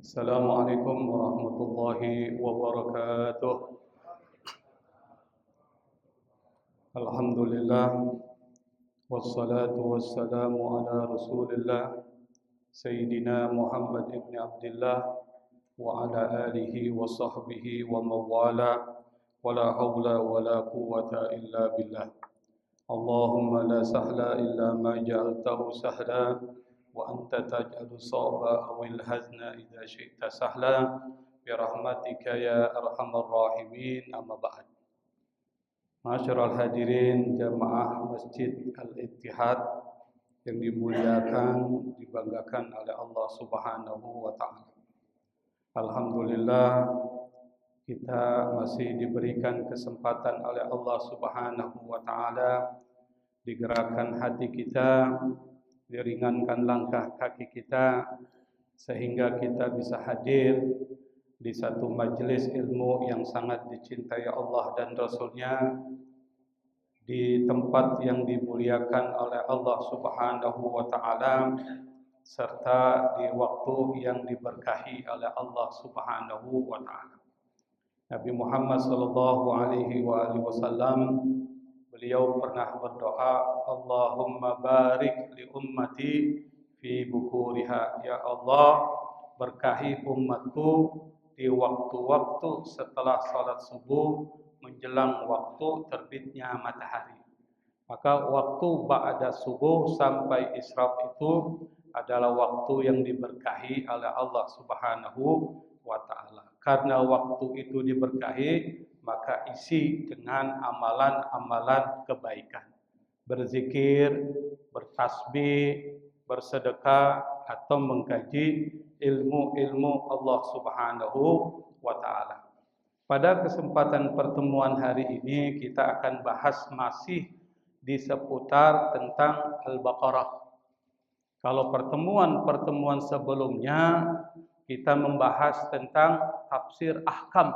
Assalamualaikum warahmatullahi wabarakatuh. Alhamdulillah wassalatu wassalamu ala Rasulillah Sayyidina Muhammad ibn Abdullah wa ala alihi wa sahbihi wa mawala wa la hawla wa la quwwata illa billah. Allahumma la sahla illa ma ja'altahu sahla wa anta taj'alu sa'ba awil hazna idza syi'ta sahla bi rahmatika ya arhamar rahimin, amma ba'd. Ma'asyiral hadirin jamaah Masjid Al-Ittihad yang dimuliakan, dibanggakan oleh Allah Subhanahu wa taala. Alhamdulillah kita masih diberikan kesempatan oleh Allah Subhanahu wa taala, digerakkan hati kita, diringankan langkah kaki kita, sehingga kita bisa hadir di satu majelis ilmu yang sangat dicintai Allah dan Rasulnya, di tempat yang dimuliakan oleh Allah Subhanahu wa taala, serta di waktu yang diberkahi oleh Allah Subhanahu wa taala. Nabi Muhammad sallallahu alaihi wasallam, beliau pernah berdoa, Allahumma barik li ummati fi bukuriha. Ya Allah, berkahi umatku di waktu-waktu setelah salat subuh menjelang waktu terbitnya matahari. Maka waktu ba'da subuh sampai isyraq itu adalah waktu yang diberkahi oleh Allah Subhanahu wa taala. Karena waktu itu diberkahi, maka isi dengan amalan-amalan kebaikan. Berzikir, bertasbih, bersedekah, atau mengkaji ilmu-ilmu Allah Subhanahu wa taala. Pada kesempatan pertemuan hari ini kita akan bahas masih di seputar tentang Al-Baqarah. Kalau pertemuan-pertemuan sebelumnya kita membahas tentang tafsir ahkam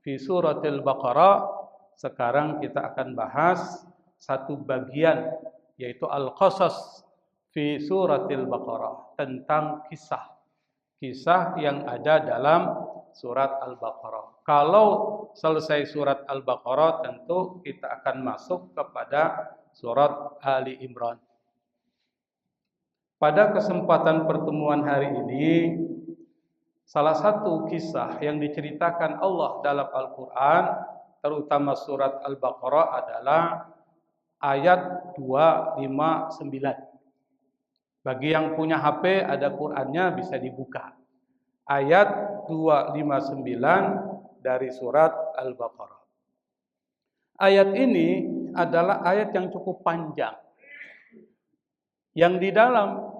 fi suratil Baqarah, sekarang kita akan bahas satu bagian, yaitu Al-Qasas fi suratil Baqarah, tentang kisah yang ada dalam surat Al-Baqarah. Kalau selesai surat Al-Baqarah, tentu kita akan masuk kepada surat Ali Imran. Pada kesempatan pertemuan hari ini, salah satu kisah yang diceritakan Allah dalam Al-Quran, terutama surat Al-Baqarah, adalah ayat 259. Bagi yang punya HP, ada Qur'annya, bisa dibuka. Ayat 259 dari surat Al-Baqarah. Ayat ini adalah ayat yang cukup panjang, yang di dalam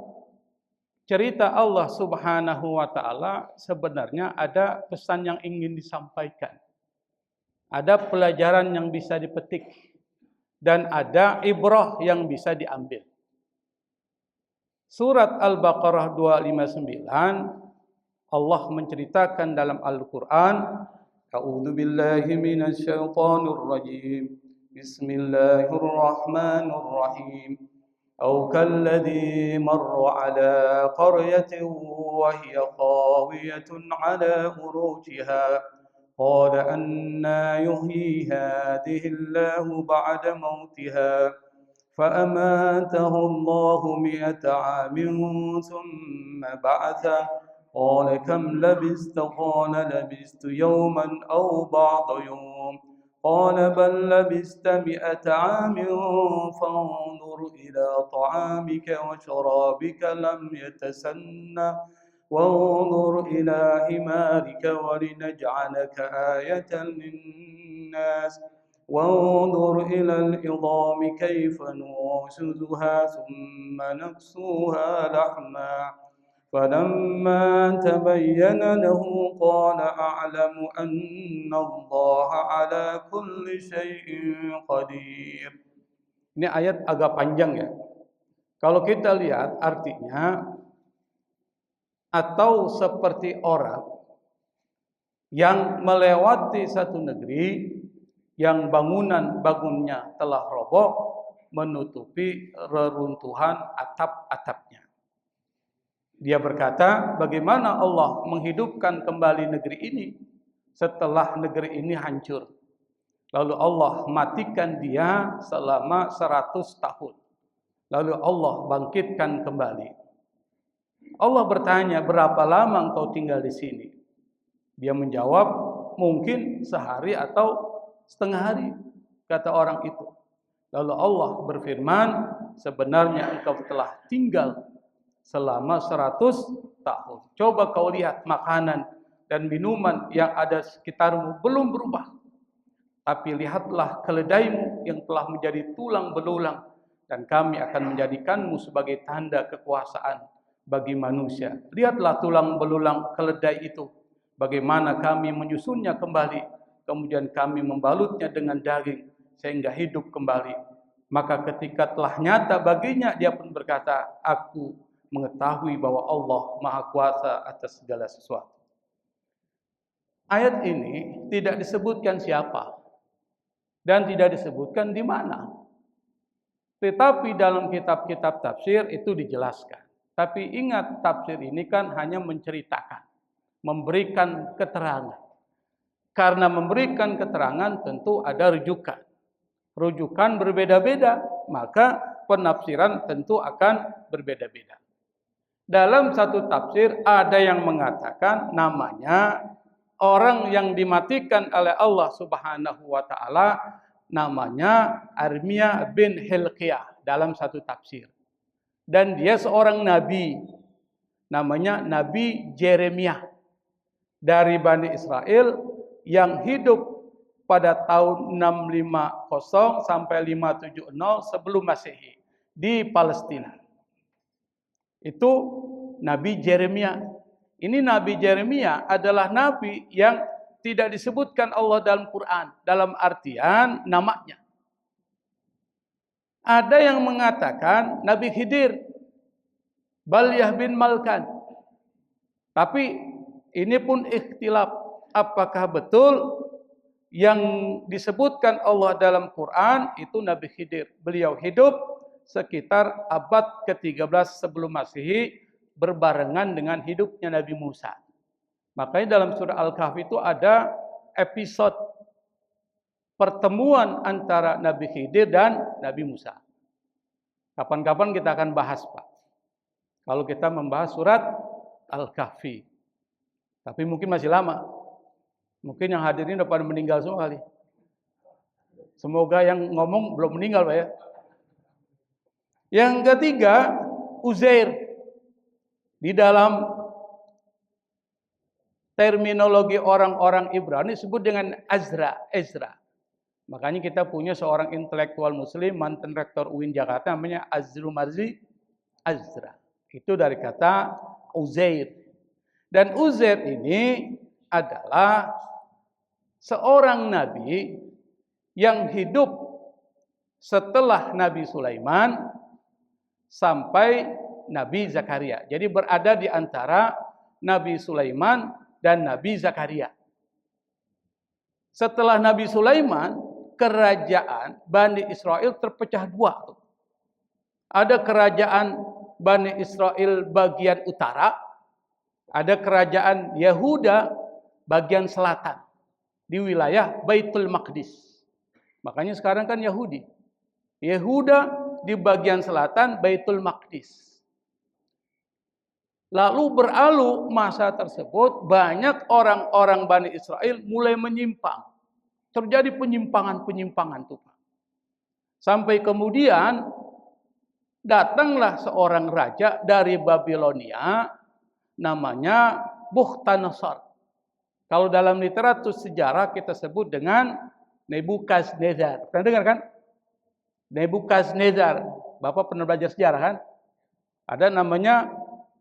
cerita Allah Subhanahu wa taala sebenarnya ada pesan yang ingin disampaikan. Ada pelajaran yang bisa dipetik dan ada ibrah yang bisa diambil. Surat Al-Baqarah 259, Allah menceritakan dalam Al-Qur'an, A'udzu billahi minasy syaithanir rajim. Bismillahirrahmanirrahim. أو كالذي مر على قرية وهي خاوية على عروشها قال أنى يحيي هذه الله بعد موتها فأماته الله 100 عام ثم بعثه قال كم لبثت قال لبثت يوما أو بعض يوم قال بل لبثت 100 عام فانظر إلى طعامك وشرابك لم يتسنه وانظر إلى حمارك ولنجعلك آية للناس وانظر إلى العظام كيف ننشزها ثم نكسوها لحما فلما تبين له قال أعلم أن الله على كل شيء قدير. Ini ayat agak panjang ya. Kalau kita lihat artinya, atau seperti orang yang melewati satu negeri yang bangunnya telah roboh, menutupi reruntuhan atap-atapnya. Dia berkata, bagaimana Allah menghidupkan kembali negeri ini setelah negeri ini hancur. Lalu Allah matikan dia selama 100 tahun. Lalu Allah bangkitkan kembali. Allah bertanya, berapa lama engkau tinggal di sini? Dia menjawab, mungkin sehari atau setengah hari, kata orang itu. Lalu Allah berfirman, sebenarnya engkau telah tinggal selama 100 tahun. Coba kau lihat makanan dan minuman yang ada sekitarmu belum berubah. Tapi lihatlah keledaimu yang telah menjadi tulang belulang, dan kami akan menjadikanmu sebagai tanda kekuasaan bagi manusia. Lihatlah tulang belulang keledai itu, bagaimana kami menyusunnya kembali, kemudian kami membalutnya dengan daging sehingga hidup kembali. Maka ketika telah nyata baginya, dia pun berkata, aku mengetahui bahwa Allah Maha Kuasa atas segala sesuatu. Ayat ini tidak disebutkan siapa dan tidak disebutkan di mana. Tetapi dalam kitab-kitab tafsir itu dijelaskan. Tapi ingat, tafsir ini kan hanya menceritakan, memberikan keterangan. Karena memberikan keterangan tentu ada rujukan. Rujukan berbeda-beda, maka penafsiran tentu akan berbeda-beda. Dalam satu tafsir ada yang mengatakan namanya orang yang dimatikan oleh Allah Subhanahu wa taala, namanya Armiyah bin Hilqiyah dalam satu tafsir. Dan dia seorang nabi, namanya Nabi Jeremiah dari Bani Israel yang hidup pada tahun 650 sampai 570 sebelum Masehi di Palestina. Itu Nabi Jeremiah. Ini Nabi Jeremiah adalah nabi yang tidak disebutkan Allah dalam Quran, dalam artian namanya. Ada yang mengatakan Nabi Khidir, Balyah bin Malkan. Tapi ini pun ikhtilaf. Apakah betul yang disebutkan Allah dalam Quran itu Nabi Khidir? Beliau hidup sekitar abad ke-13 sebelum Masehi, berbarengan dengan hidupnya Nabi Musa. Makanya dalam surah Al-Kahfi itu ada episode pertemuan antara Nabi Khidir dan Nabi Musa. Kapan-kapan kita akan bahas, Pak. Kalau kita membahas surat Al-Kahfi. Tapi mungkin masih lama. Mungkin yang hadirin udah pada meninggal semua kali. Semoga yang ngomong belum meninggal, Pak ya. Yang ketiga, Uzair. Di dalam terminologi orang-orang Ibrani disebut dengan Ezra. Makanya kita punya seorang intelektual muslim, mantan rektor UIN Jakarta, namanya Azrul Marzi Azra. Itu dari kata Uzair. Dan Uzair ini adalah seorang nabi yang hidup setelah Nabi Sulaiman sampai Nabi Zakaria. Jadi berada di antara Nabi Sulaiman dan Nabi Zakaria. Setelah Nabi Sulaiman, kerajaan Bani Israel terpecah dua. Ada kerajaan Bani Israel bagian utara, ada kerajaan Yehuda bagian selatan di wilayah Baitul Maqdis. Makanya sekarang kan Yahudi. Yehuda di bagian selatan Baitul Maqdis. Lalu berlalu masa tersebut, banyak orang-orang Bani Israel mulai menyimpang. Terjadi penyimpangan-penyimpangan tuh. Sampai kemudian datanglah seorang raja dari Babilonia, namanya Bukhtanasar. Kalau dalam literatur sejarah kita sebut dengan Nebukadnezar. Pernah dengar kan? Nebukadnezar. Bapak pernah belajar sejarah kan? Ada namanya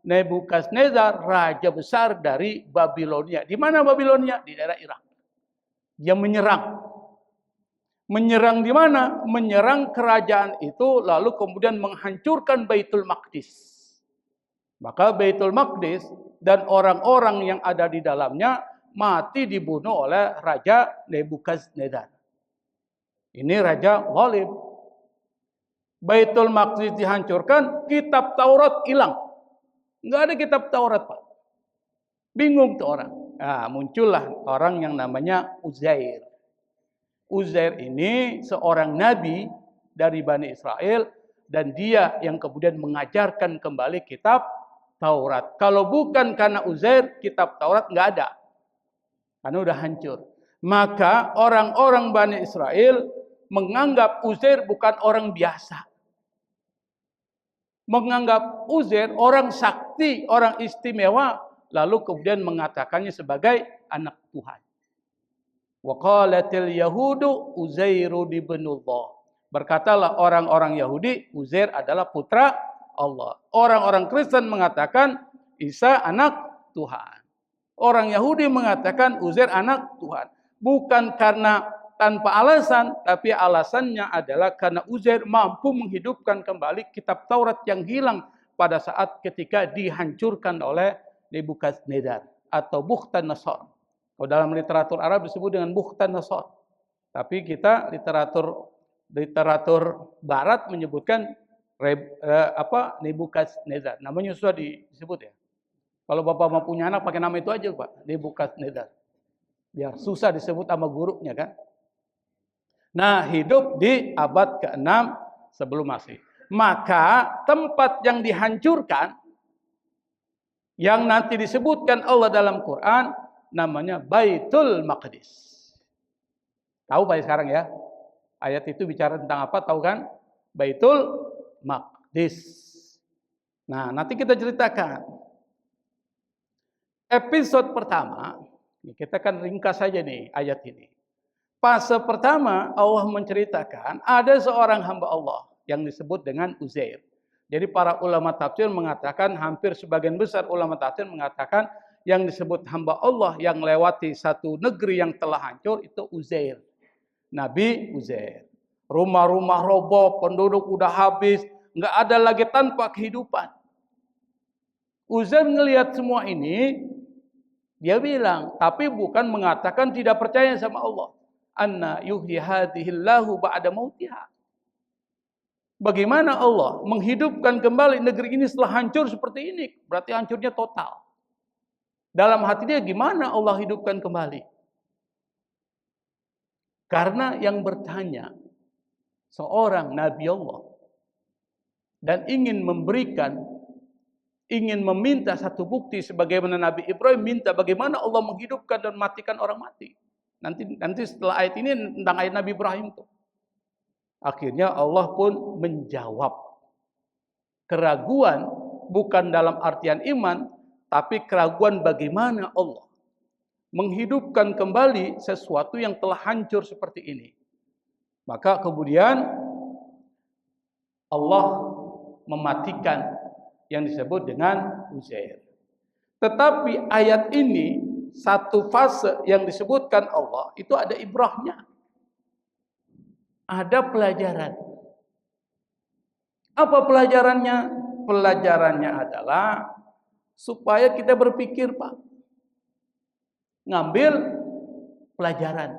Nebukadnezar, raja besar dari Babilonia. Di mana Babilonia? Di daerah Irak. Dia menyerang. Menyerang di mana? Menyerang kerajaan itu, lalu kemudian menghancurkan Baitul Maqdis. Maka Baitul Maqdis dan orang-orang yang ada di dalamnya mati dibunuh oleh Raja Nebukadnezar. Ini raja zalim. Baitul Maqdis dihancurkan, kitab Taurat hilang. Nggak ada kitab Taurat, Pak. Bingung tuh orang. Nah, muncullah orang yang namanya Uzair. Uzair ini seorang nabi dari Bani Israel dan dia yang kemudian mengajarkan kembali kitab Taurat. Kalau bukan karena Uzair, kitab Taurat nggak ada. Karena udah hancur. Maka orang-orang Bani Israel menganggap Uzair bukan orang biasa. Menganggap Uzair orang sakti, orang istimewa, lalu kemudian mengatakannya sebagai anak Tuhan. Wa qalatil yahudu Uzairu ibnullah. Berkatalah orang-orang Yahudi, Uzair adalah putra Allah. Orang-orang Kristen mengatakan Isa anak Tuhan. Orang Yahudi mengatakan Uzair anak Tuhan. Bukan karena tanpa alasan, tapi alasannya adalah karena Uzair mampu menghidupkan kembali kitab Taurat yang hilang pada saat ketika dihancurkan oleh Nebukadnezar atau Bukhtanasor. Kalau dalam literatur Arab disebut dengan Bukhtanasor. Tapi kita literatur Barat menyebutkan Nebukadnezar. Namanya sudah disebut ya. Kalau Bapak mau punya anak pakai nama itu aja, Pak, Nebukadnezar. Biar susah disebut sama gurunya kan. Nah, hidup di abad ke-6 sebelum Masehi. Maka tempat yang dihancurkan yang nanti disebutkan Allah dalam Quran namanya Baitul Maqdis. Tahu Pak sekarang ya? Ayat itu bicara tentang apa? Tahu kan? Baitul Maqdis. Nah, nanti kita ceritakan. Episode pertama, kita kan ringkas saja nih ayat ini. Fase pertama Allah menceritakan ada seorang hamba Allah yang disebut dengan Uzair. Jadi para ulama tafsir mengatakan, hampir sebagian besar ulama tafsir mengatakan yang disebut hamba Allah yang lewati satu negeri yang telah hancur itu Uzair. Nabi Uzair. Rumah-rumah roboh, penduduk udah habis, nggak ada lagi tanpa kehidupan. Uzair ngelihat semua ini, dia bilang, tapi bukan mengatakan tidak percaya sama Allah. Anna yuhyi hadhillahu ba'da mautiha. Bagaimana Allah menghidupkan kembali negeri ini setelah hancur seperti ini? Berarti hancurnya total. Dalam hati dia gimana Allah hidupkan kembali? Karena yang bertanya seorang Nabi Allah dan ingin meminta satu bukti sebagaimana Nabi Ibrahim minta bagaimana Allah menghidupkan dan matikan orang mati. Nanti setelah ayat ini tentang ayat Nabi Ibrahim tuh. Akhirnya Allah pun menjawab. Keraguan bukan dalam artian iman, tapi keraguan bagaimana Allah menghidupkan kembali sesuatu yang telah hancur seperti ini. Maka kemudian Allah mematikan yang disebut dengan Uzair. Tetapi ayat ini satu fase yang disebutkan Allah itu ada ibrahnya. Ada pelajaran. Apa pelajarannya? Pelajarannya adalah supaya kita berpikir, Pak. Ngambil pelajaran.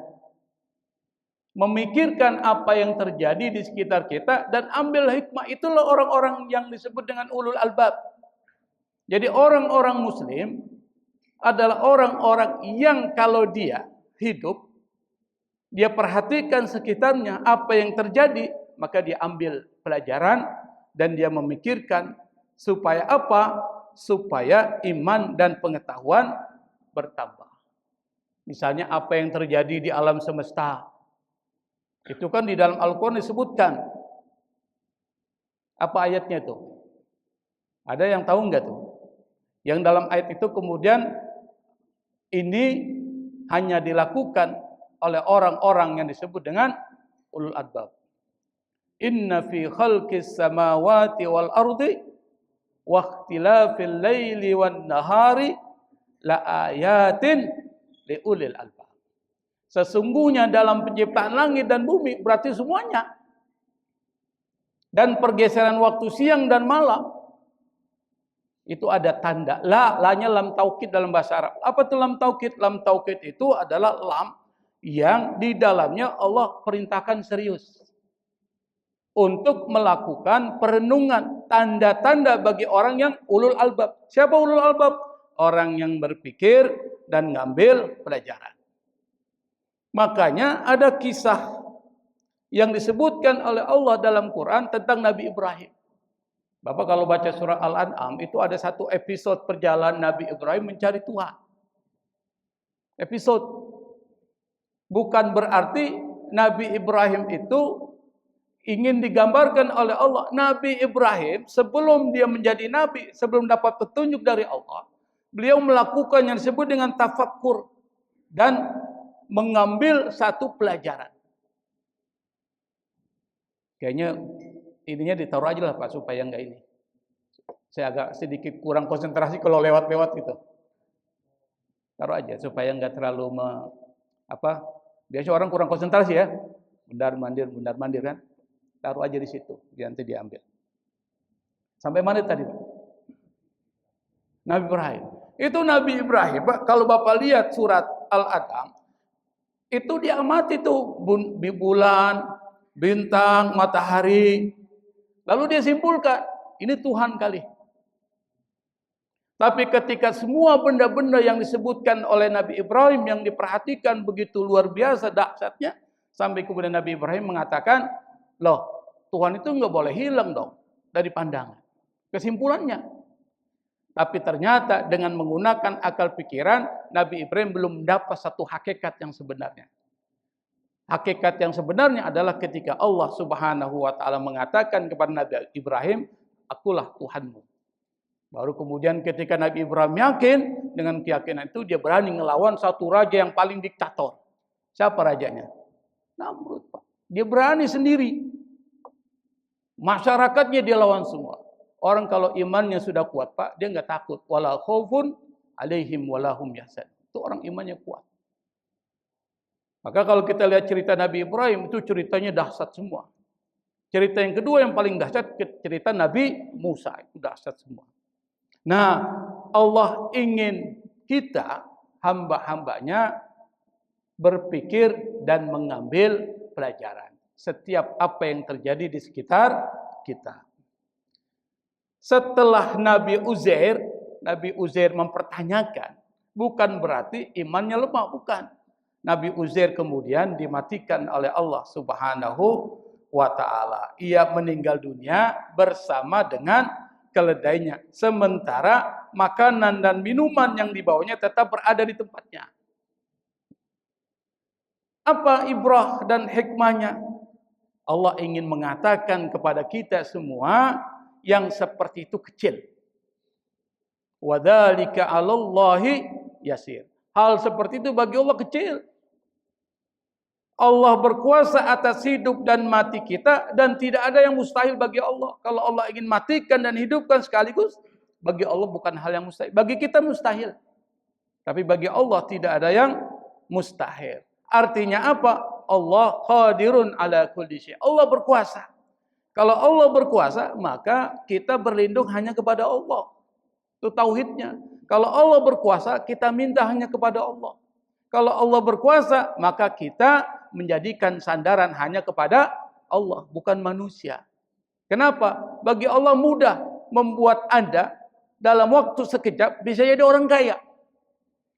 Memikirkan apa yang terjadi di sekitar kita dan ambil hikmah. Itulah orang-orang yang disebut dengan ulul albab. Jadi orang-orang muslim adalah orang-orang yang kalau dia hidup, dia perhatikan sekitarnya, apa yang terjadi, maka dia ambil pelajaran dan dia memikirkan supaya apa? Supaya iman dan pengetahuan bertambah. Misalnya apa yang terjadi di alam semesta. Itu kan di dalam Al-Quran disebutkan. Apa ayatnya itu? Ada yang tahu enggak tuh? Yang dalam ayat itu kemudian ini hanya dilakukan oleh orang-orang yang disebut dengan ulul albab. Inna fi khalqis samawati wal ardi wa ikhtilafil laili wan nahari la ayatin li ulil albab. Sesungguhnya dalam penciptaan langit dan bumi berarti semuanya. Dan pergeseran waktu siang dan malam itu ada tanda. La-nya lam taukid dalam bahasa Arab. Apa itu lam taukid? Lam taukid itu adalah lam yang di dalamnya Allah perintahkan serius. untuk melakukan perenungan, tanda-tanda bagi orang yang ulul albab. Siapa ulul albab? Orang yang berpikir dan ngambil pelajaran. Makanya ada kisah yang disebutkan oleh Allah dalam Quran tentang Nabi Ibrahim. Bapak kalau baca surah Al-An'am itu ada satu episode perjalanan Nabi Ibrahim mencari Tuhan. Episode. Bukan berarti Nabi Ibrahim itu ingin digambarkan oleh Allah. Nabi Ibrahim sebelum dia menjadi nabi, sebelum dapat petunjuk dari Allah, beliau melakukan yang disebut dengan tafakkur dan mengambil satu pelajaran. Kayaknya ininya ditaruh aja lah Pak supaya enggak ini. Saya agak sedikit kurang konsentrasi kalau lewat-lewat gitu. Taruh aja supaya enggak terlalu biasa orang kurang konsentrasi ya. Bundar-mandir kan. Taruh aja di situ, nanti diambil. Sampai mana tadi, Pak? Nabi Ibrahim. Itu Nabi Ibrahim, Pak, kalau Bapak lihat surat Al-An'am, itu dia amati tuh bulan, bintang, matahari. Lalu dia simpulkan, ini Tuhan kali. Tapi ketika semua benda-benda yang disebutkan oleh Nabi Ibrahim yang diperhatikan begitu luar biasa dahsyatnya, sampai kemudian Nabi Ibrahim mengatakan, loh, Tuhan itu nggak boleh hilang dong dari pandangan. Kesimpulannya. Tapi ternyata dengan menggunakan akal pikiran, Nabi Ibrahim belum mendapat satu hakikat yang sebenarnya. Hakikat yang sebenarnya adalah ketika Allah Subhanahu wa taala mengatakan kepada Nabi Ibrahim, "Akulah Tuhanmu." Baru kemudian ketika Nabi Ibrahim yakin, dengan keyakinan itu dia berani ngelawan satu raja yang paling diktator. Siapa rajanya? Namrud, Pak. Dia berani sendiri. Masyarakatnya dia lawan semua. Orang kalau imannya sudah kuat, Pak, dia nggak takut. Wala khaufun alaihim walahum yahzan. Itu orang imannya kuat. Maka kalau kita lihat cerita Nabi Ibrahim, itu ceritanya dahsyat semua. Cerita yang kedua yang paling dahsyat, cerita Nabi Musa. Itu dahsyat semua. Nah, Allah ingin kita, hamba-hambanya, berpikir dan mengambil pelajaran. Setiap apa yang terjadi di sekitar kita. Setelah Nabi Uzair mempertanyakan, bukan berarti imannya lemah, bukan. Nabi Uzair kemudian dimatikan oleh Allah Subhanahu wa taala. Ia meninggal dunia bersama dengan keledainya, sementara makanan dan minuman yang dibawanya tetap berada di tempatnya. Apa ibrah dan hikmahnya? Allah ingin mengatakan kepada kita semua yang seperti itu kecil. Wadzalika 'alallahi yasir. Hal seperti itu bagi Allah kecil. Allah berkuasa atas hidup dan mati kita dan tidak ada yang mustahil bagi Allah. Kalau Allah ingin matikan dan hidupkan sekaligus, bagi Allah bukan hal yang mustahil. Bagi kita mustahil. Tapi bagi Allah tidak ada yang mustahil. Artinya apa? Allah qadirun ala kulli syai'. Allah berkuasa. Kalau Allah berkuasa, maka kita berlindung hanya kepada Allah. Itu tauhidnya. Kalau Allah berkuasa, kita minta hanya kepada Allah. Kalau Allah berkuasa, maka kita menjadikan sandaran hanya kepada Allah, bukan manusia. Kenapa? Bagi Allah mudah membuat Anda dalam waktu sekejap bisa jadi orang kaya.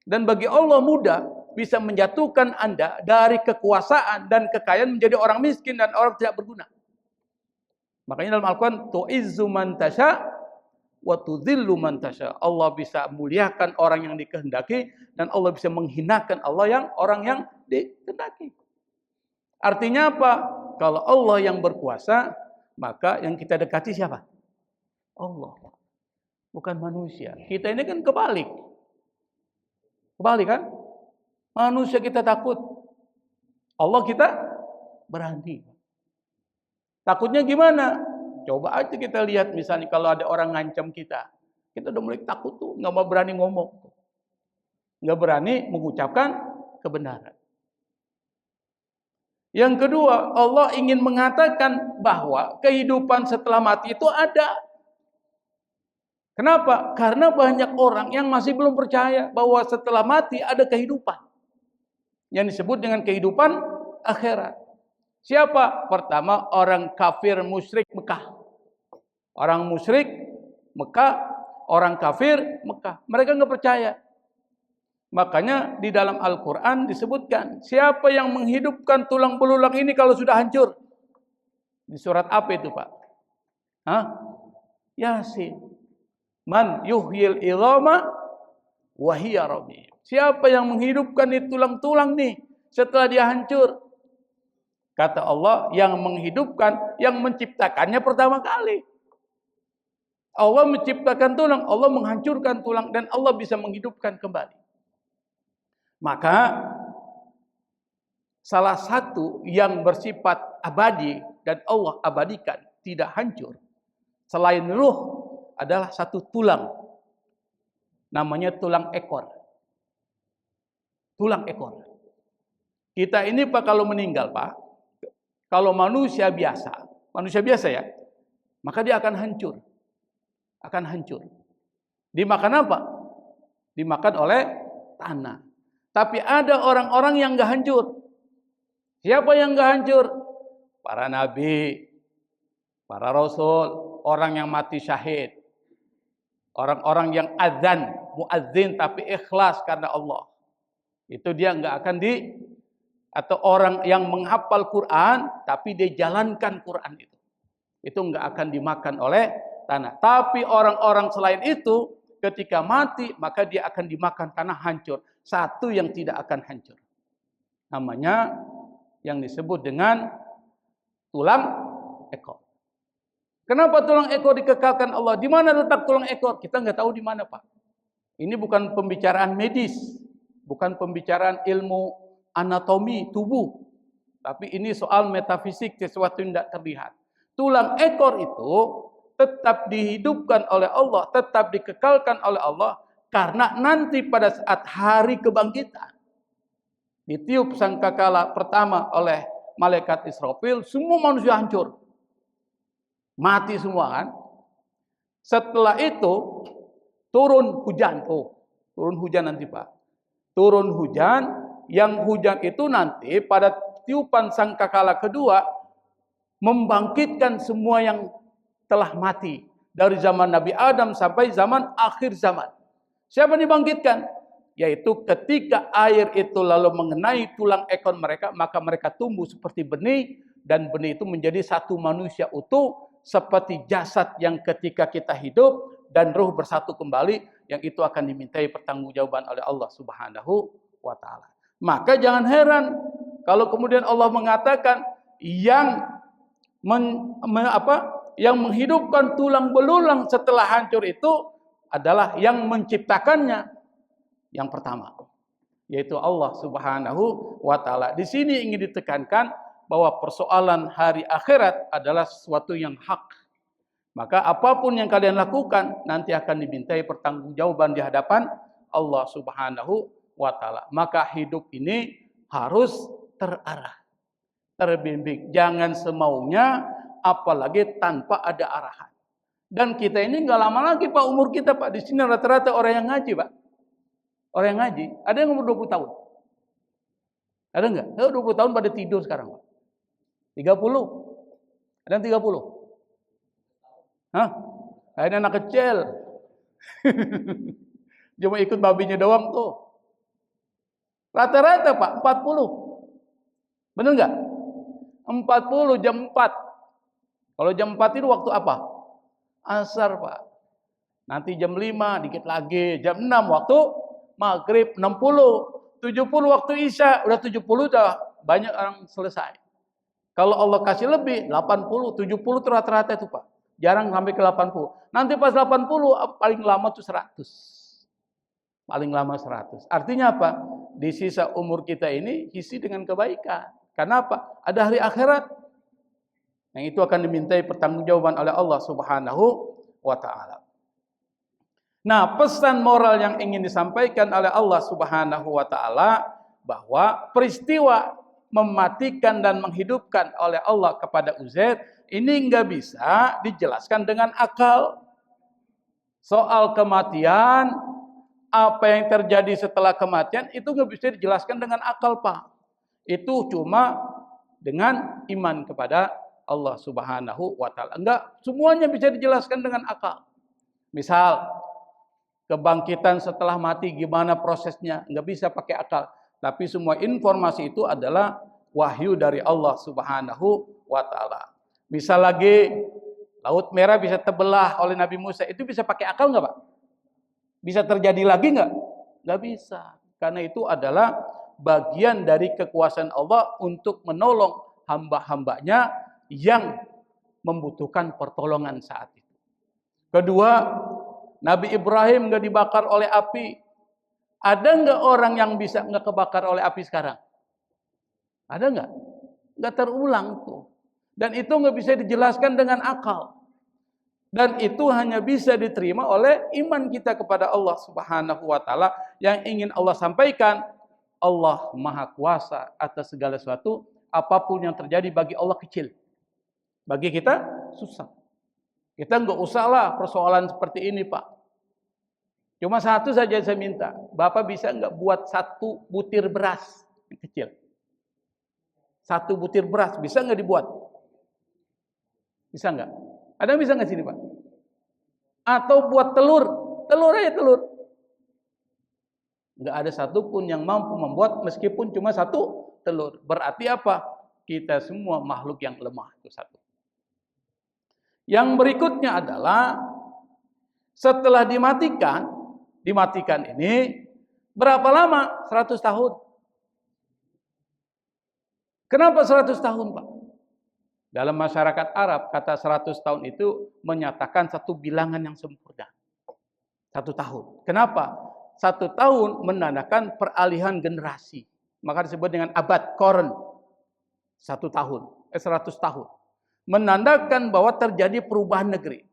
Dan bagi Allah mudah bisa menjatuhkan Anda dari kekuasaan dan kekayaan menjadi orang miskin dan orang tidak berguna. Makanya dalam Al-Quran, tu'izzu man tasha wa tudhillu man tasha. Allah bisa muliakan orang yang dikehendaki dan Allah bisa menghinakan orang yang dikehendaki. Artinya apa? Kalau Allah yang berkuasa, maka yang kita dekati siapa? Allah. Bukan manusia. Kita ini kan kebalik. Kebalik kan? Manusia kita takut. Allah kita berani. Takutnya gimana? Coba aja kita lihat misalnya kalau ada orang ngancam kita. Kita udah mulai takut tuh. Nggak mau berani ngomong. Nggak berani mengucapkan kebenaran. Yang kedua, Allah ingin mengatakan bahwa kehidupan setelah mati itu ada. Kenapa? Karena banyak orang yang masih belum percaya bahwa setelah mati ada kehidupan. Yang disebut dengan kehidupan akhirat. Siapa? Pertama, orang kafir musyrik Mekah. Orang musyrik Mekah, orang kafir Mekah. Mereka nggak percaya. Makanya di dalam Al-Quran disebutkan, siapa yang menghidupkan tulang belulang ini kalau sudah hancur? Di surat apa itu, Pak? Hah? Yasin. Man yuhyil idhama wa hiya ramim. Siapa yang menghidupkan itu tulang-tulang nih setelah dia hancur? Kata Allah, yang menghidupkan, yang menciptakannya pertama kali. Allah menciptakan tulang, Allah menghancurkan tulang, dan Allah bisa menghidupkan kembali. Maka salah satu yang bersifat abadi dan Allah abadikan, tidak hancur, selain ruh, adalah satu tulang. Namanya tulang ekor. Tulang ekor. Kita ini Pak kalau meninggal Pak, kalau manusia biasa ya, maka dia akan hancur. Akan hancur. Dimakan apa? Dimakan oleh tanah. Tapi ada orang-orang yang enggak hancur. Siapa yang enggak hancur? Para nabi, para rasul, orang yang mati syahid. Orang-orang yang azan, muazzin tapi ikhlas karena Allah. Itu dia enggak akan atau orang yang menghafal Quran tapi dia jalankan Quran itu. Itu enggak akan dimakan oleh tanah. Tapi orang-orang selain itu ketika mati maka dia akan dimakan tanah, hancur. Satu yang tidak akan hancur. Namanya yang disebut dengan tulang ekor. Kenapa tulang ekor dikekalkan Allah? Di mana letak tulang ekor? Kita nggak tahu di mana, Pak. Ini bukan pembicaraan medis, bukan pembicaraan ilmu anatomi tubuh, tapi ini soal metafisik, sesuatu yang tidak terlihat. Tulang ekor itu tetap dihidupkan oleh Allah, tetap dikekalkan oleh Allah, karena nanti pada saat hari kebangkitan, ditiup sangkakala pertama oleh malaikat Israfil, semua manusia hancur. Mati semua kan. Setelah itu turun hujan. Turun hujan nanti Pak. Turun hujan, yang hujan itu nanti pada tiupan sangkakala kedua membangkitkan semua yang telah mati. Dari zaman Nabi Adam sampai zaman akhir zaman. Siapa dibangkitkan? Yaitu ketika air itu lalu mengenai tulang ekor mereka, maka mereka tumbuh seperti benih, dan benih itu menjadi satu manusia utuh, seperti jasad yang ketika kita hidup dan ruh bersatu kembali, yang itu akan dimintai pertanggungjawaban oleh Allah Subhanahu wa taala. Maka jangan heran kalau kemudian Allah mengatakan yang menghidupkan tulang belulang setelah hancur itu adalah yang menciptakannya yang pertama, yaitu Allah Subhanahu wa taala. Di sini ingin ditekankan bahwa persoalan hari akhirat adalah sesuatu yang hak. Maka apapun yang kalian lakukan nanti akan dimintai pertanggungjawaban di hadapan Allah Subhanahu wa taala. Maka hidup ini harus terarah, terbimbing. Jangan semaunya, apalagi tanpa ada arahan. Dan kita ini nggak lama lagi Pak umur kita Pak. Di sini rata-rata orang yang ngaji Pak. Orang yang ngaji, ada yang umur 20 tahun. Ada enggak? 20 tahun pada tidur sekarang Pak. 30. Ada yang 30? Hah? Ada anak kecil. Cuma ikut babinya doang tuh. Rata-rata Pak 40. Benar enggak? 40 jam 4. Kalau jam 4 itu waktu apa? Asar Pak. Nanti jam 5 dikit lagi, jam 6 waktu maghrib, 60, 70 waktu isya, udah 70 udah banyak orang selesai. Kalau Allah kasih lebih 80, 70 itu rata-rata itu Pak. Jarang sampai ke 80. Nanti pas 80 paling lama tuh 100. Paling lama 100. Artinya apa? Di sisa umur kita ini isi dengan kebaikan. Karena apa? Ada hari akhirat. Yang itu akan dimintai pertanggungjawaban oleh Allah Subhanahu wa taala. Nah, pesan moral yang ingin disampaikan oleh Allah Subhanahu wa taala bahwa peristiwa mematikan dan menghidupkan oleh Allah kepada Uzair ini enggak bisa dijelaskan dengan akal. Soal kematian, apa yang terjadi setelah kematian itu enggak bisa dijelaskan dengan akal, Pak. Itu cuma dengan iman kepada Allah Subhanahu wa taala. Enggak semuanya bisa dijelaskan dengan akal. Misal kebangkitan setelah mati gimana prosesnya? Enggak bisa pakai akal. Tapi semua informasi itu adalah wahyu dari Allah Subhanahu wa taala. Misal lagi Laut Merah bisa terbelah oleh Nabi Musa, itu bisa pakai akal enggak, Pak? Bisa terjadi lagi enggak? Enggak bisa. Karena itu adalah bagian dari kekuasaan Allah untuk menolong hamba-hambanya yang membutuhkan pertolongan saat itu. Kedua, Nabi Ibrahim enggak dibakar oleh api. Ada enggak orang yang bisa enggak kebakar oleh api sekarang? Ada enggak? Enggak terulang tuh. Dan itu enggak bisa dijelaskan dengan akal. Dan itu hanya bisa diterima oleh iman kita kepada Allah Subhanahu wa taala yang ingin Allah sampaikan. Allah Maha Kuasa atas segala sesuatu, apapun yang terjadi bagi Allah kecil. Bagi kita susah. Kita enggak usahlah persoalan seperti ini, Pak. Cuma satu saja saya minta, Bapak bisa enggak buat 1 butir beras yang kecil? 1 butir beras bisa enggak dibuat? Bisa enggak? Ada yang bisa enggak sini, Pak? Atau buat telur aja telur. Enggak ada satupun yang mampu membuat meskipun cuma 1 telur. Berarti apa? Kita semua makhluk yang lemah, itu satu. Yang berikutnya adalah setelah dimatikan ini berapa lama? 100 tahun. Kenapa 100 tahun, Pak? Dalam masyarakat Arab, kata 100 tahun itu menyatakan satu bilangan yang sempurna. 1 tahun. Kenapa? 1 tahun menandakan peralihan generasi. Maka disebut dengan abad, korun. 100 tahun. Menandakan bahwa terjadi perubahan negeri.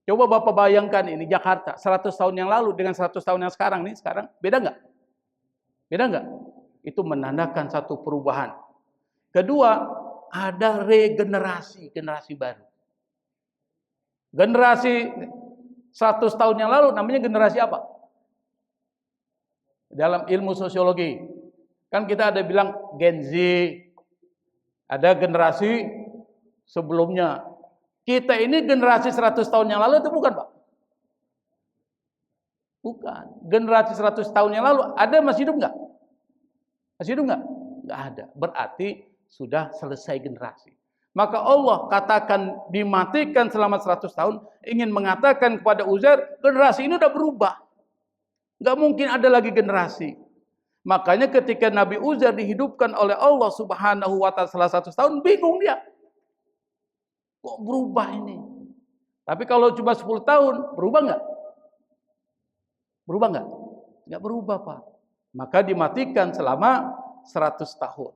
Coba Bapak bayangkan ini Jakarta 100 tahun yang lalu dengan 100 tahun yang sekarang nih, sekarang beda enggak? Beda enggak? Itu menandakan satu perubahan. Kedua, ada regenerasi, generasi baru. Generasi 100 tahun yang lalu namanya generasi apa? Dalam ilmu sosiologi. Kan kita ada bilang Gen Z. Ada generasi sebelumnya. Kita ini generasi 100 tahun yang lalu itu bukan, Pak? Bukan. Generasi 100 tahun yang lalu ada masih hidup enggak? Masih hidup enggak? Enggak ada. Berarti sudah selesai generasi. Maka Allah katakan dimatikan selama 100 tahun ingin mengatakan kepada Uzair, generasi ini udah berubah. Enggak mungkin ada lagi generasi. Makanya ketika Nabi Uzair dihidupkan oleh Allah Subhanahu wa taala setelah 100 tahun bingung dia. Kok berubah ini? Tapi kalau cuma 10 tahun berubah enggak? Berubah enggak? Enggak berubah, Pak. Maka dimatikan selama 100 tahun.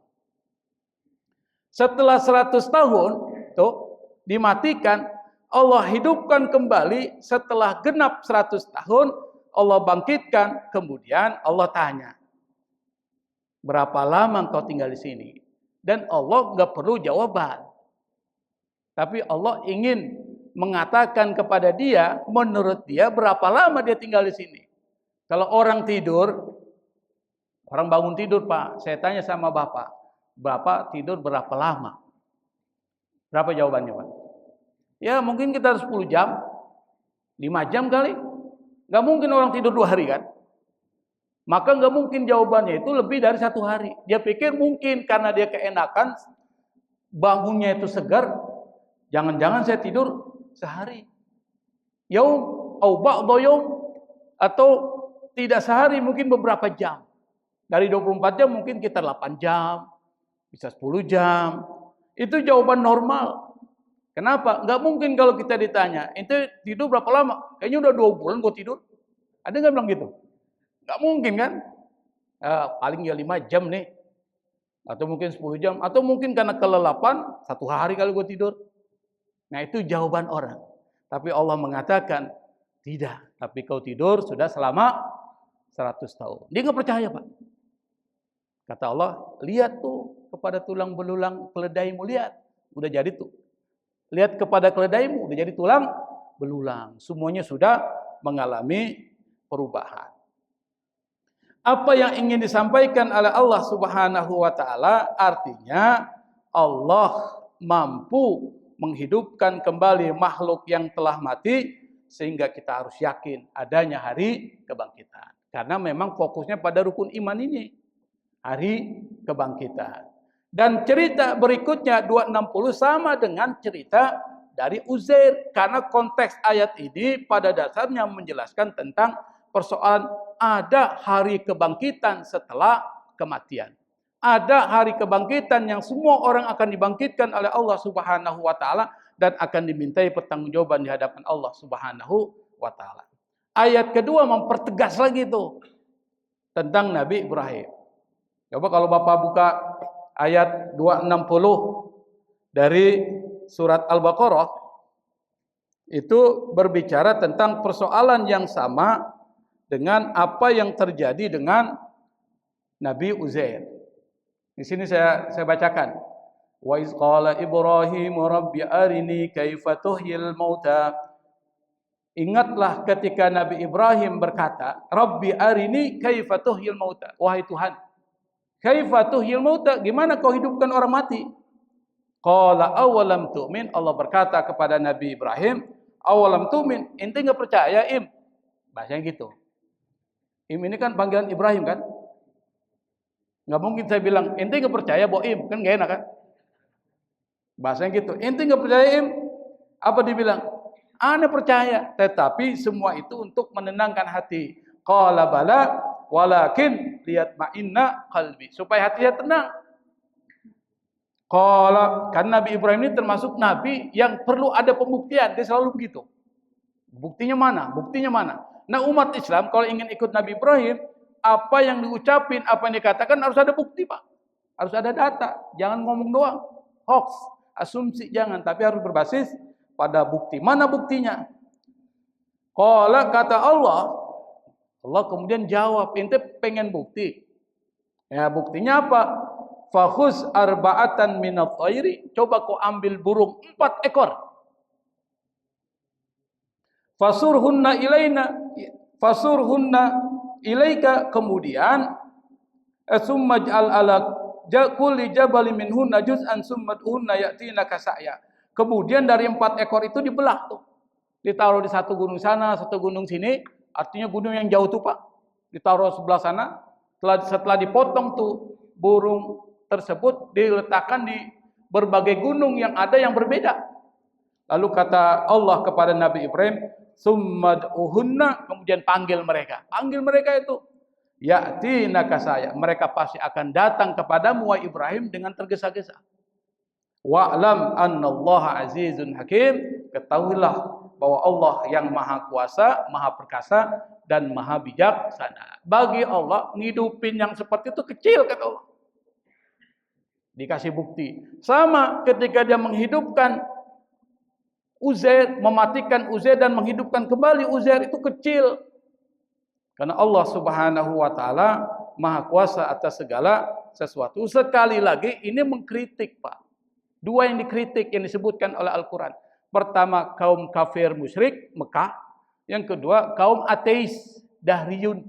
Setelah 100 tahun tuh dimatikan, Allah hidupkan kembali setelah genap 100 tahun, Allah bangkitkan, kemudian Allah tanya, berapa lama engkau tinggal di sini? Dan Allah enggak perlu jawaban. Tapi Allah ingin mengatakan kepada dia, menurut dia berapa lama dia tinggal di sini. Kalau orang tidur, orang bangun tidur, Pak, saya tanya sama Bapak tidur berapa lama? Berapa jawabannya, Pak? Ya mungkin kita 10 jam, 5 jam kali. Gak mungkin orang tidur 2 hari kan? Maka gak mungkin jawabannya itu lebih dari 1 hari. Dia pikir mungkin karena dia keenakan, bangunnya itu segar, jangan-jangan saya tidur sehari. Yaum, au ba'da yaum, atau tidak sehari, mungkin beberapa jam. Dari 24 jam mungkin kita 8 jam. Bisa 10 jam. Itu jawaban normal. Kenapa? Enggak mungkin kalau kita ditanya, ente tidur berapa lama? Kayaknya udah 2 bulan gua tidur. Ada enggak bilang gitu? Enggak mungkin kan? Paling ya 5 jam nih. Atau mungkin 10 jam. Atau mungkin karena kelelapan, 1 hari kali gua tidur. Nah itu jawaban orang. Tapi Allah mengatakan, tidak. Tapi kau tidur sudah selama 100 tahun. Dia enggak percaya, Pak. Kata Allah, lihat tuh kepada tulang belulang keledaimu, lihat. Udah jadi tuh. Lihat kepada keledaimu, udah jadi tulang belulang. Semuanya sudah mengalami perubahan. Apa yang ingin disampaikan oleh Allah Subhanahu wa taala artinya Allah mampu menghidupkan kembali makhluk yang telah mati, sehingga kita harus yakin adanya hari kebangkitan. Karena memang fokusnya pada rukun iman ini, hari kebangkitan. Dan cerita berikutnya 260 sama dengan cerita dari Uzair, karena konteks ayat ini pada dasarnya menjelaskan tentang persoalan ada hari kebangkitan setelah kematian. Ada hari kebangkitan yang semua orang akan dibangkitkan oleh Allah Subhanahu wa taala dan akan dimintai pertanggungjawaban di hadapan Allah Subhanahu wa taala. Ayat kedua mempertegas lagi itu tentang Nabi Ibrahim. Coba kalau Bapak buka ayat 260 dari surat Al-Baqarah, itu berbicara tentang persoalan yang sama dengan apa yang terjadi dengan Nabi Uzair. Di sini saya bacakan. Wa iz qala Ibrahim rabbi arini kaifa tuhyil mauta. Ingatlah ketika Nabi Ibrahim berkata, Rabbi arini kaifa tuhyil mauta. Wahai Tuhan, kaifa tuhyil mauta, gimana kau hidupkan orang mati? Qala awalam tu'min. Allah berkata kepada Nabi Ibrahim, awalam tu'min, ente enggak percaya, Im? Bahasanya gitu. Im ini kan panggilan Ibrahim kan? Enggak mungkin saya bilang, ente enggak percaya, Im? Kan enggak enak kan? Bahasanya gitu. Ente enggak percaya, Im? Apa dibilang? Ana percaya, tetapi semua itu untuk menenangkan hati. Qala bala walakin liyatma'inna qalbi, supaya hatinya tenang. Qala, kan Nabi Ibrahim ini termasuk nabi yang perlu ada pembuktian, dia selalu begitu. Buktinya mana? Buktinya mana? Nah, umat Islam kalau ingin ikut Nabi Ibrahim, apa yang diucapin, apa yang dikatakan harus ada bukti, Pak. Harus ada data, jangan ngomong doang. Hoax, asumsi jangan, tapi harus berbasis pada bukti. Mana buktinya? Qala, kata Allah kemudian jawab, ente pengen bukti. Ya, buktinya apa? Fakhuz arba'atan minat thairi, coba kau ambil burung 4 ekor. Fasurhunna ilaika, kemudian summa ja'al ala kulli jabalin minhunna juz'an summa hunna ya'tinaka sa'ya. Kemudian dari 4 ekor itu dibelah tuh. Ditaruh di satu gunung sana, satu gunung sini, artinya gunung yang jauh tuh, Pak. Ditaruh sebelah sana, setelah dipotong tuh burung tersebut diletakkan di berbagai gunung yang ada yang berbeda. Lalu kata Allah kepada Nabi Ibrahim, summad'uhunna, kemudian panggil mereka. Panggil mereka itu. Ya'tinaka saya. Mereka pasti akan datang kepadamu, wahai Ibrahim, dengan tergesa-gesa. Wa'lam annallaha azizun hakim. Ketahuilah bahwa Allah yang maha kuasa, maha perkasa, dan maha bijaksana. Bagi Allah, ngidupin yang seperti itu kecil, kata Allah. Dikasih bukti. Sama ketika dia menghidupkan Uzair, mematikan Uzair dan menghidupkan kembali Uzair, itu kecil. Karena Allah Subhanahu wa taala maha kuasa atas segala sesuatu. Sekali lagi ini mengkritik, Pak. Dua yang dikritik yang disebutkan oleh Al-Quran. Pertama, kaum kafir musyrik Mekah. Yang kedua, kaum ateis Dahriyun.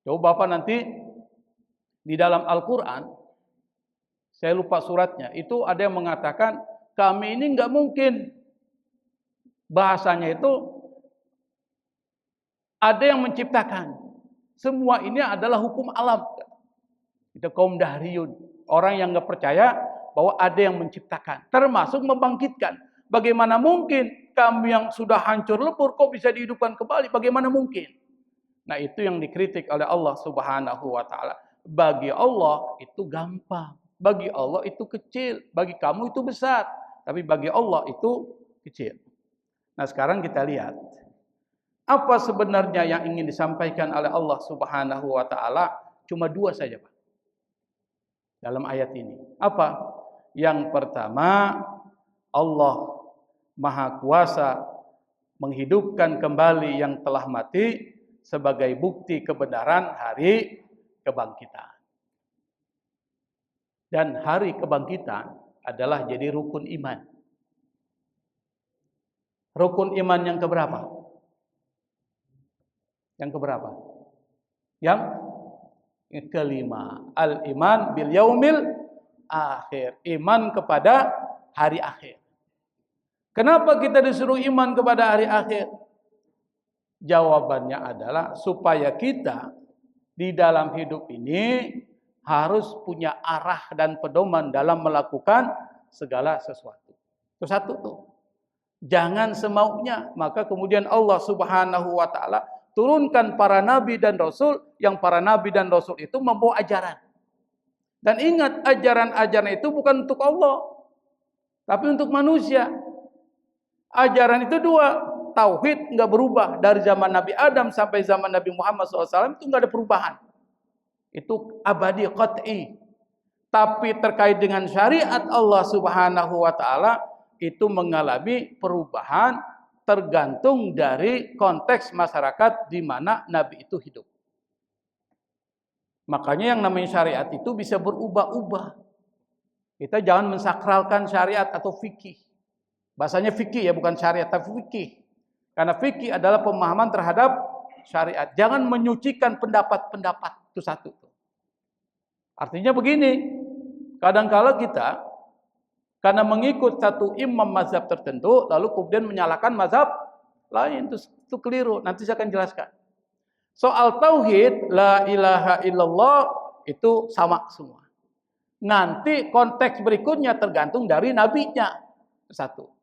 Coba Bapak nanti di dalam Al-Quran, saya lupa suratnya, itu ada yang mengatakan kami ini enggak mungkin, bahasanya itu ada yang menciptakan. Semua ini adalah hukum alam. Itu kaum Dahriyun, orang yang enggak percaya bahwa ada yang menciptakan, termasuk membangkitkan. Bagaimana mungkin kami yang sudah hancur lebur kok bisa dihidupkan kembali? Bagaimana mungkin? Nah, itu yang dikritik oleh Allah Subhanahu wa taala. Bagi Allah itu gampang. Bagi Allah itu kecil, bagi kamu itu besar, tapi bagi Allah itu kecil. Nah, sekarang kita lihat apa sebenarnya yang ingin disampaikan oleh Allah Subhanahu wa taala. Cuma 2 saja, Pak, dalam ayat ini. Apa? Yang pertama, Allah Maha Kuasa menghidupkan kembali yang telah mati sebagai bukti kebenaran hari kebangkitan. Dan hari kebangkitan adalah jadi rukun iman. Rukun iman yang keberapa? Yang keberapa? Yang kelima. Al-iman bil yaumil akhir. Iman kepada hari akhir. Kenapa kita disuruh iman kepada hari akhir? Jawabannya adalah supaya kita di dalam hidup ini harus punya arah dan pedoman dalam melakukan segala sesuatu. Itu satu tuh. Jangan semaunya. Maka kemudian Allah Subhanahu wa taala turunkan para nabi dan rasul, yang para nabi dan rasul itu membawa ajaran. Dan ingat, ajaran-ajaran itu bukan untuk Allah, tapi untuk manusia. Ajaran itu dua, tauhid nggak berubah dari zaman Nabi Adam sampai zaman Nabi Muhammad SAW, itu nggak ada perubahan. Itu abadi qat'i. Tapi terkait dengan syariat Allah Subhanahu wa taala itu mengalami perubahan tergantung dari konteks masyarakat di mana Nabi itu hidup. Makanya yang namanya syariat itu bisa berubah-ubah. Kita jangan mensakralkan syariat atau fikih. Bahasanya fikih ya, bukan syariat, tapi fikih. Karena fikih adalah pemahaman terhadap syariat. Jangan menyucikan pendapat-pendapat. Itu satu. Artinya begini, kadang-kala kita karena mengikut satu imam mazhab tertentu, lalu kemudian menyalahkan mazhab lain. Itu keliru. Nanti saya akan jelaskan. Soal tauhid, la ilaha illallah, itu sama semua. Nanti konteks berikutnya tergantung dari nabinya. Satu.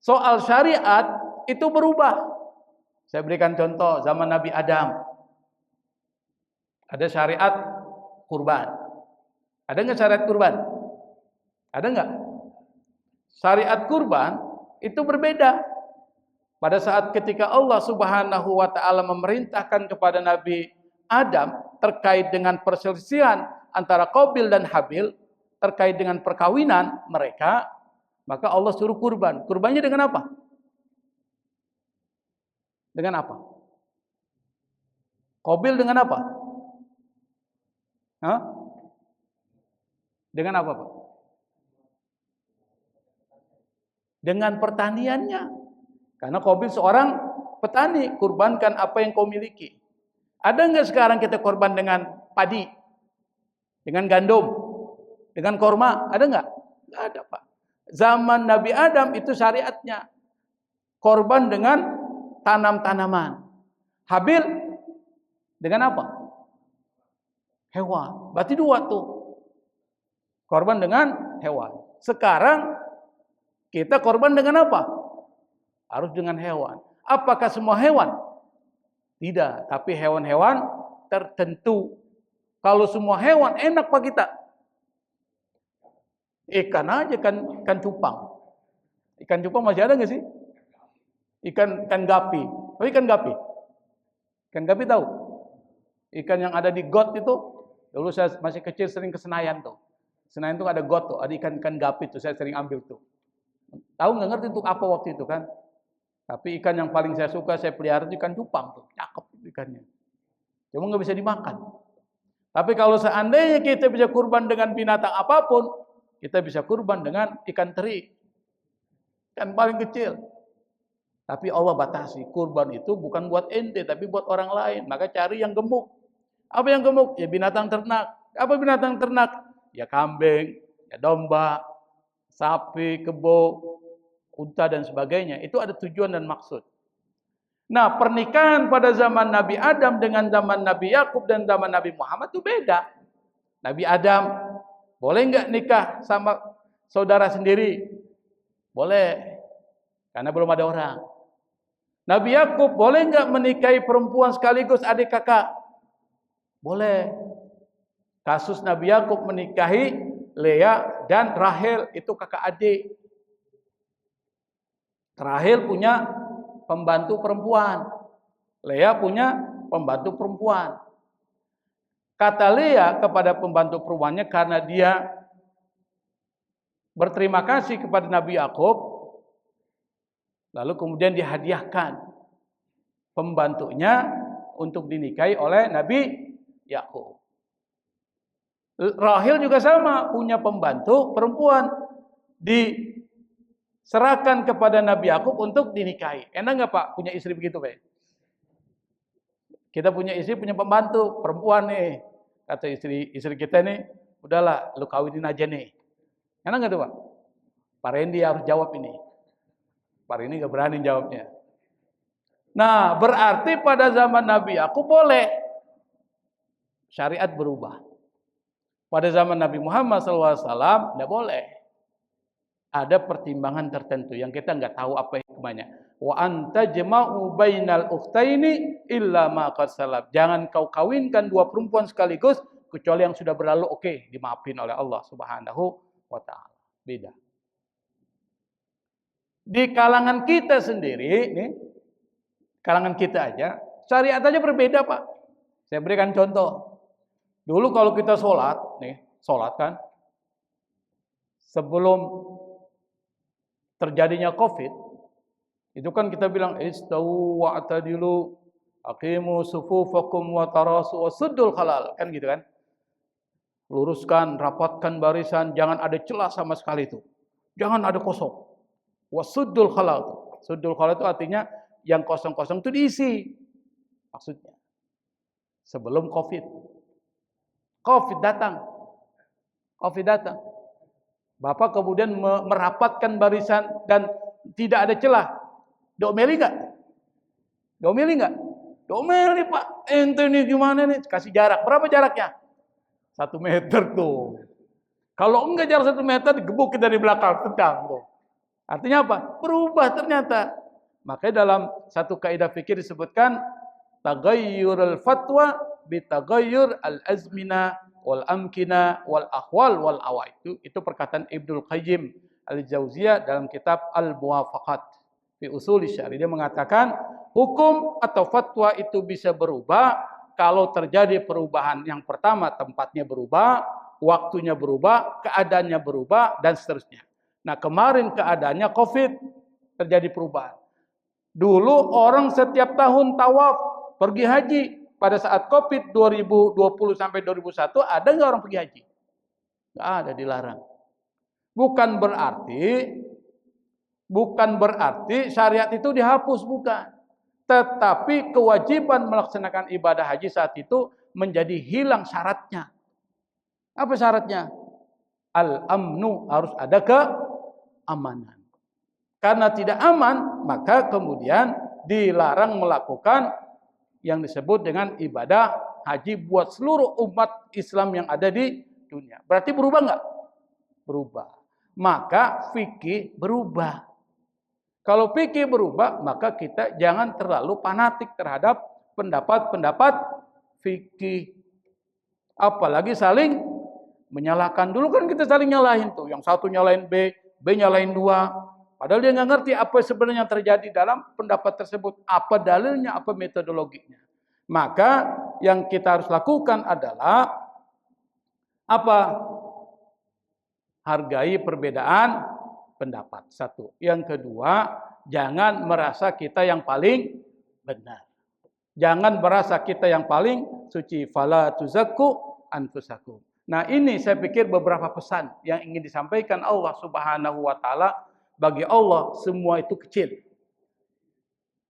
Soal syariat, itu berubah. Saya berikan contoh, zaman Nabi Adam. Ada syariat kurban. Ada nggak syariat kurban? Ada nggak? Syariat kurban itu berbeda. Pada saat ketika Allah Subhanahu wa taala memerintahkan kepada Nabi Adam terkait dengan perselisihan antara Qabil dan Habil terkait dengan perkawinan mereka, maka Allah suruh kurban. Kurbannya dengan apa? Dengan apa? Qabil dengan apa? Hah? Dengan apa, Pak? Dengan pertaniannya. Karena Qabil seorang petani, kurbankan apa yang kau miliki. Ada enggak sekarang kita korban dengan padi? Dengan gandum? Dengan korma? Ada enggak? Enggak ada, Pak. Zaman Nabi Adam itu syariatnya. Korban dengan tanam-tanaman. Habil dengan apa? Hewan. Berarti dua tuh. Korban dengan hewan. Sekarang kita korban dengan apa? Harus dengan hewan. Apakah semua hewan? Tidak, tapi hewan-hewan tertentu. Kalau semua hewan enak Pak kita. Ikan aja kan cupang. Ikan cupang masih ada nggak sih? Ikan gapi. Oh, ikan gapi. Ikan gapi tahu? Ikan yang ada di got itu. Dulu saya masih kecil sering ke Senayan tuh. Senayan tuh ada got tuh, ada ikan gapi tuh, saya sering ambil tuh. Tahu nggak ngerti untuk apa waktu itu kan? Tapi ikan yang paling saya suka, saya pelihara itu ikan cupang tuh, cakep ikannya. Cuma nggak bisa dimakan. Tapi kalau seandainya kita bisa kurban dengan binatang apapun, kita bisa kurban dengan ikan teri, ikan paling kecil. Tapi Allah batasi, kurban itu bukan buat ente, tapi buat orang lain. Maka cari yang gemuk. Apa yang gemuk? Ya binatang ternak. Apa binatang ternak? Ya kambing, ya domba, sapi, kebo, unta dan sebagainya. Itu ada tujuan dan maksud. Nah, pernikahan pada zaman Nabi Adam dengan zaman Nabi Yakub dan zaman Nabi Muhammad itu beda. Nabi Adam boleh nggak nikah sama saudara sendiri? Boleh, karena belum ada orang. Nabi Yakub boleh nggak menikahi perempuan sekaligus adik kakak? Boleh. Kasus Nabi Yakub menikahi Lea dan Rahel, itu kakak adik. Rahel punya pembantu perempuan. Lea punya pembantu perempuan. Kata Lea kepada pembantu perempuannya karena dia berterima kasih kepada Nabi Yakub, lalu kemudian dihadiahkan pembantunya untuk dinikahi oleh Nabi Yakub. Rahel juga sama, punya pembantu perempuan, diserahkan kepada Nabi Yakub untuk dinikahi. Enak nggak Pak punya istri begitu Pak? Kita punya istri, punya pembantu perempuan nih. Kata istri kita nih, udahlah lu kawinin aja nih. Enak nggak tuh Pak? Pak Randy harus jawab ini. Pak ini nggak berani jawabnya. Nah, berarti pada zaman Nabi aku boleh. Syariat berubah. Pada zaman Nabi Muhammad SAW tidak boleh. Ada pertimbangan tertentu yang kita nggak tahu apa hikmahnya. Wa anta jama'u bainal ukhtaini illa ma qad salaf. Jangan kau kawinkan dua perempuan sekaligus kecuali yang sudah berlalu, oke, dimaafin oleh Allah Subhanahu wa taala. Beda. Di kalangan kita sendiri, nih, kalangan kita aja, syariat aja berbeda Pak. Saya berikan contoh. Dulu kalau kita sholat, nih, sholat kan, sebelum terjadinya COVID, itu kan kita bilang istawu wa'tadilu aqimu sufufakum wa tarasu wasuddul khalal, kan gitu kan? Luruskan, rapatkan barisan, jangan ada celah sama sekali itu. Jangan ada kosong. Wasuddul khalal. Suddul khalal itu artinya yang kosong-kosong itu diisi. Maksudnya sebelum COVID. COVID datang. COVID datang. Bapak kemudian merapatkan barisan dan tidak ada celah. Diomeli enggak? Diomeli enggak? Diomeli Pak. Ente ini gimana nih? Kasih jarak. Berapa jaraknya? 1 meter tuh. Kalau enggak jarak 1 meter, digebuk kita dari belakang. Tendang tuh. Artinya apa? Berubah ternyata. Makanya dalam satu kaidah fikih disebutkan taghayyurul fatwa bitaghayyur al-azmina wal amkina wal ahwal wal awaid. Itu perkataan Ibnul Qayyim Al-Jauziyah dalam kitab Al-Muwafaqat fi Ushul Syari'. Dia mengatakan hukum atau fatwa itu bisa berubah kalau terjadi perubahan. Yang pertama, tempatnya berubah, waktunya berubah, keadaannya berubah, dan seterusnya. Nah, kemarin keadaannya COVID, terjadi perubahan. Dulu orang setiap tahun tawaf, pergi haji. Pada saat COVID 2020 sampai 2001, ada nggak orang pergi haji? Nggak ada, dilarang. Bukan berarti syariat itu dihapus, bukan. Tetapi kewajiban melaksanakan ibadah haji saat itu menjadi hilang syaratnya. Apa syaratnya? Al-amnu, harus ada keamanan. Karena tidak aman, maka kemudian dilarang melakukan yang disebut dengan ibadah haji buat seluruh umat Islam yang ada di dunia. Berarti berubah enggak? Berubah. Maka fikih berubah. Kalau fikih berubah, maka kita jangan terlalu fanatik terhadap pendapat-pendapat fikih. Apalagi saling menyalahkan. Dulu kan kita saling nyalahin tuh. Yang satu nyalahin B, B nyalahin 2. Padahal dia nggak ngerti apa sebenarnya terjadi dalam pendapat tersebut. Apa dalilnya, apa metodologinya. Maka yang kita harus lakukan adalah apa? Hargai perbedaan pendapat. Satu. Yang kedua, jangan merasa kita yang paling benar. Jangan merasa kita yang paling suci. Fala tuzakku anfusakum. Nah, ini saya pikir beberapa pesan yang ingin disampaikan Allah Subhanahu wa taala. Bagi Allah semua itu kecil.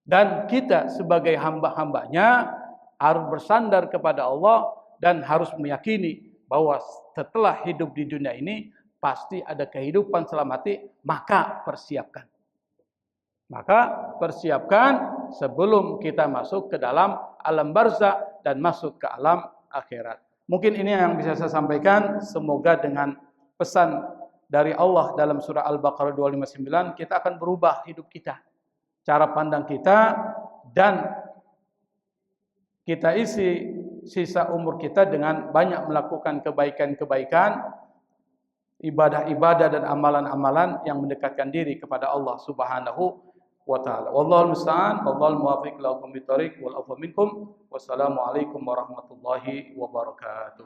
Dan kita sebagai hamba-hambanya harus bersandar kepada Allah dan harus meyakini bahwa setelah hidup di dunia ini pasti ada kehidupan setelah mati, maka persiapkan. Maka persiapkan sebelum kita masuk ke dalam alam barzakh dan masuk ke alam akhirat. Mungkin ini yang bisa saya sampaikan. Semoga dengan pesan dari Allah dalam surah Al-Baqarah 259 kita akan berubah hidup kita, cara pandang kita, dan kita isi sisa umur kita dengan banyak melakukan kebaikan-kebaikan, ibadah-ibadah dan amalan-amalan yang mendekatkan diri kepada Allah Subhanahu wa taala. Wallahul musta'an, wallahul muwaffiq ila aqwamit thoriq wal afwa minkum. Wassalamu alaikum warahmatullahi wabarakatuh.